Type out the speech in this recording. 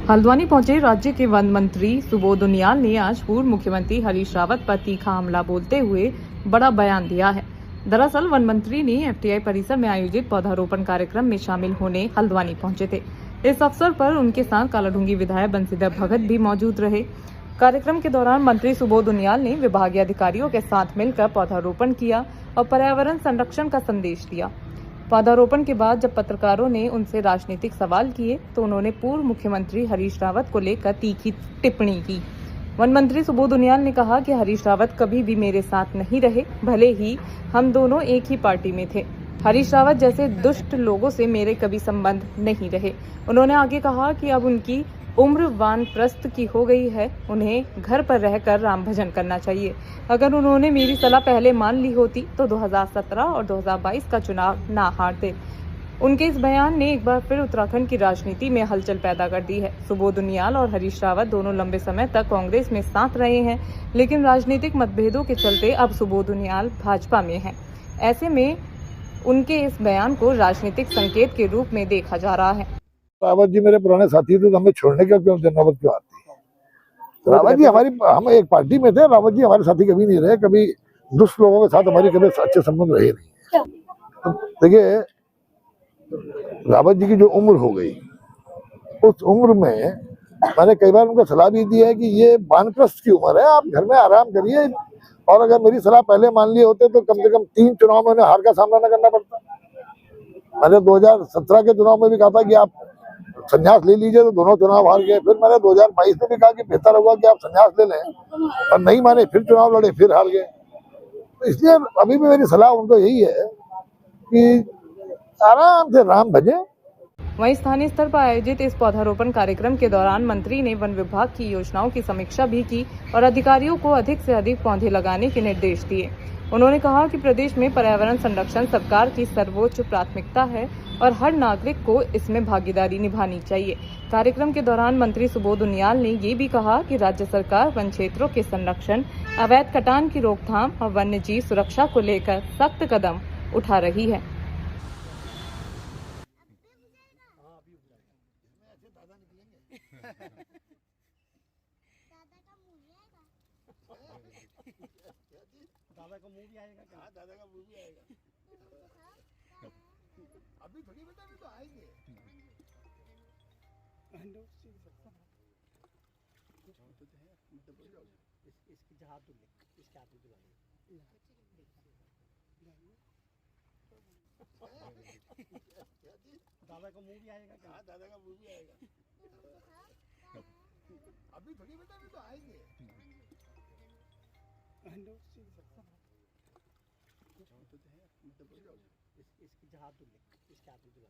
हल्द्वानी पहुंचे राज्य के वन मंत्री सुबोध उनियाल ने आज पूर्व मुख्यमंत्री हरीश रावत पर तीखा हमला बोलते हुए बड़ा बयान दिया है। दरअसल वन मंत्री ने एफटीआई परिसर में आयोजित पौधारोपण कार्यक्रम में शामिल होने हल्द्वानी पहुंचे थे। इस अवसर पर उनके साथ कालाढूंगी विधायक बंशीधर भगत भी मौजूद रहे। कार्यक्रम के दौरान मंत्री सुबोध उनियाल ने विभागीय अधिकारियों के साथ मिलकर पौधारोपण किया और पर्यावरण संरक्षण का संदेश दिया। पौधारोपण के बाद जब पत्रकारों ने उनसे राजनीतिक सवाल किए तो उन्होंने पूर्व मुख्यमंत्री हरीश रावत को लेकर तीखी टिप्पणी की। वन मंत्री सुबोध उनियाल ने कहा कि हरीश रावत कभी भी मेरे साथ नहीं रहे, भले ही हम दोनों एक ही पार्टी में थे। हरीश रावत जैसे दुष्ट लोगों से मेरे कभी संबंध नहीं रहे। उन्होंने आगे कहा कि अब उनकी उम्र वानप्रस्थ की हो गई है, उन्हें घर पर रहकर राम भजन करना चाहिए। अगर उन्होंने मेरी सलाह पहले मान ली होती तो 2017 और 2022 का चुनाव ना हारते। उनके इस बयान ने एक बार फिर उत्तराखंड की राजनीति में हलचल पैदा कर दी है। सुबोध उनियाल और हरीश रावत दोनों लंबे समय तक कांग्रेस में साथ रहे हैं, लेकिन राजनीतिक मतभेदों के चलते अब सुबोध उनियाल भाजपा में हैं। ऐसे में उनके इस बयान को राजनीतिक संकेत के रूप में देखा जा रहा है। रावत जी मेरे पुराने साथी थे, तो हमें छोड़ने का क्यों नौबत क्यों आती है? रावत जी हम एक पार्टी में थे। रावत जी हमारे साथी कभी नहीं रहे, कभी दुष्ट लोगों के साथ हमारी कभी अच्छे संबंध रहे नहीं। तो देखिए, रावत जी की जो उम्र हो गई, उस उम्र में मैंने कई बार उनको सलाह भी दी है कि ये वानप्रस्थ की उम्र है, आप घर में आराम करिए। और अगर मेरी सलाह पहले मान लिए होते तो कम से कम 3 चुनाव में उन्हें हार का सामना न करना पड़ता। मैंने 2017 के चुनाव में भी कहा था कि आप संन्यास ले लीजिए, तो दोनों चुनाव हार गए। फिर मैंने 2022 में भी कहा कि बेहतर होगा कि आप संन्यास ले लें, और नहीं माने, फिर चुनाव लड़े, फिर हार गए। तो इसलिए अभी भी मेरी सलाह उनको यही है कि आराम से राम भजें। वहीं स्थानीय स्तर पर आयोजित इस पौधारोपण कार्यक्रम के दौरान मंत्री ने वन विभाग की योजनाओं की समीक्षा भी की और अधिकारियों को अधिक से अधिक पौधे लगाने के निर्देश दिए। उन्होंने कहा कि प्रदेश में पर्यावरण संरक्षण सरकार की सर्वोच्च प्राथमिकता है और हर नागरिक को इसमें भागीदारी निभानी चाहिए। कार्यक्रम के दौरान मंत्री सुबोध उनियाल ने ये भी कहा कि राज्य सरकार वन क्षेत्रों के संरक्षण, अवैध कटान की रोकथाम और वन्य जीव सुरक्षा को लेकर सख्त कदम उठा रही है। दादा का मुंह भी आएगा क्या? दादा का मुंह भी आएगा। अभी थोड़ी बेटा, अभी तो आएंगे। इसकी जहां तो इसके हाथ में दिला दादा का मुंह भी आएगा क्या? दादा का मुंह भी आएगा। अभी थोड़ी बेटा, अभी तो आएंगे। इसकी जहां तो इसके हाथ में दिला